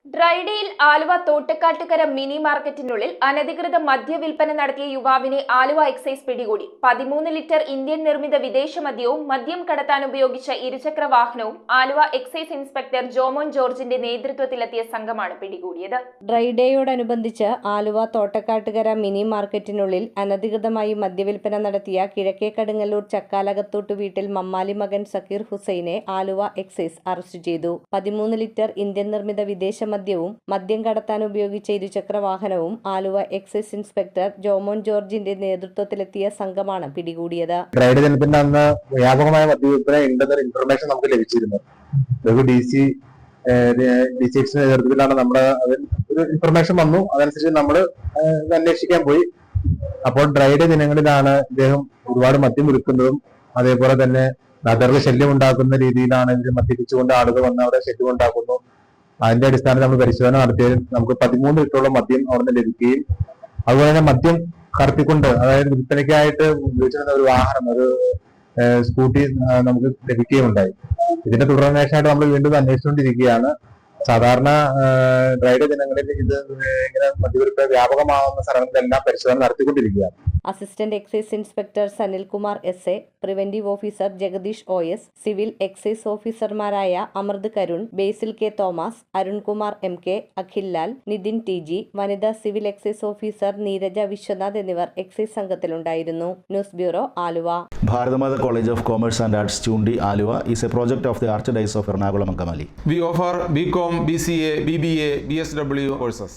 ഡ്രൈഡേയിൽ Aluva Thottakattukara mini മാർക്കറ്റിനുള്ളിൽ അനധികൃത മദ്യവിൽപ്പന നടത്തിയ യുവാവിനെ ആലുവ എക്സൈസ് പിടികൂടി. 13 ലിറ്റർ ഇന്ത്യൻ നിർമ്മിത വിദേശ മദ്യവും മദ്യം കടത്താൻ ഉപയോഗിച്ച ഇരുചക്ര വാഹനവും ആലുവ എക്സൈസ് ഇൻസ്പെക്ടർ ജോമോൻ ജോർജിന്റെ നേതൃത്വത്തിലെത്തിയ സംഘമാണ് പിടികൂടിയത്. ഡ്രൈഡേയോടനുബന്ധിച്ച് ആലുവ തോട്ടക്കാട്ടുകര മിനി മാർക്കറ്റിനുള്ളിൽ അനധികൃതമായി മദ്യവിൽപ്പന നടത്തിയ കിഴക്കേക്കടുങ്ങല്ലൂർ ചക്കാലകത്തോട്ട് വീട്ടിൽ മമ്മാലി മകൻ സക്കീർ ഹുസൈനെ ആലുവ എക്സൈസ് അറസ്റ്റ് ചെയ്തു. 13 ലിറ്റർ ഇന്ത്യൻ നിർമ്മിത വിദേശ മദ്യവും മദ്യം കടത്താൻ ഉപയോഗിച്ച ഇരുചക്ര വാഹനവും ആലുവ എക്സൈസ് ഇൻസ്പെക്ടർ ജോമോൻ ജോർജിന്റെ നേതൃത്വത്തിലെത്തിയ സംഘമാണ് പിടികൂടിയത്. ഡ്രൈഡേ ദിനത്തിന്റെ അന്ന് വ്യാപകമായ മദ്യവിൽപ്പന ഉണ്ടെന്നൊരു ഇൻഫർമേഷൻ നമുക്ക് ലഭിച്ചിരുന്നു. DCXന്റെ നേതൃത്വത്തിലാണ് നമ്മുടെ ഒരു ഇൻഫർമേഷൻ വന്നു. അതനുസരിച്ച് നമ്മൾ അന്വേഷിക്കാൻ പോയി. അപ്പോൾ ഡ്രൈഡേ ദിനങ്ങളിലാണ് ഇദ്ദേഹം ഒരുപാട് മദ്യം വിൽക്കുന്നതും അതേപോലെ തന്നെ നഗറിൽ ശല്യം ഉണ്ടാക്കുന്ന രീതിയിലാണ് ഇത് മദ്യപിച്ചുകൊണ്ട് ആളുകൾ വന്ന് അവിടെ ശല്യം ഉണ്ടാക്കുന്നു. അതിന്റെ അടിസ്ഥാനത്തിൽ നമ്മൾ പരിശോധന നടത്തിയതിൽ നമുക്ക് 13 ലിറ്ററോളം മദ്യം അവിടെ ലഭിക്കുകയും അതുപോലെ തന്നെ മദ്യം കടത്തിക്കൊണ്ട് അതായത് വിൽപ്പനയ്ക്കായിട്ട് ഉപയോഗിച്ചിരുന്ന ഒരു വാഹനം, ഒരു സ്കൂട്ടി നമുക്ക് ലഭിക്കുകയും ഉണ്ടായി. ഇതിന്റെ തുടർന്വേഷണമായിട്ട് നമ്മൾ വീണ്ടും അന്വേഷിച്ചുകൊണ്ടിരിക്കുകയാണ്. സാധാരണ ഡ്രൈഡേ ദിനങ്ങളിൽ ഇത് ഇങ്ങനെ മദ്യവിൽപ്പന വ്യാപകമാവുന്ന സ്ഥലങ്ങളിലെല്ലാം പരിശോധന നടത്തിക്കൊണ്ടിരിക്കുകയാണ്. Assistant excise inspector Sanilkumar SA, preventive officer Jagadeesh OS, civil excise ഓഫീസർമാരായ Amrith Karun, Basil K Thomas, Arunkumar MK, Akhil Lal, Nithin TG, വനിതാ civil excise officer Neeraja Viswanath എന്നിവർ എക്സൈസ് സംഘത്തിലുണ്ടായിരുന്നു. News bureau, Aluva. Bharathamata College of Commerce and Arts, Chundi, Aluva is a project of the Archdiocese of Ernakulam and Kamali. We offer BCom, BCA, BBA, BSW courses.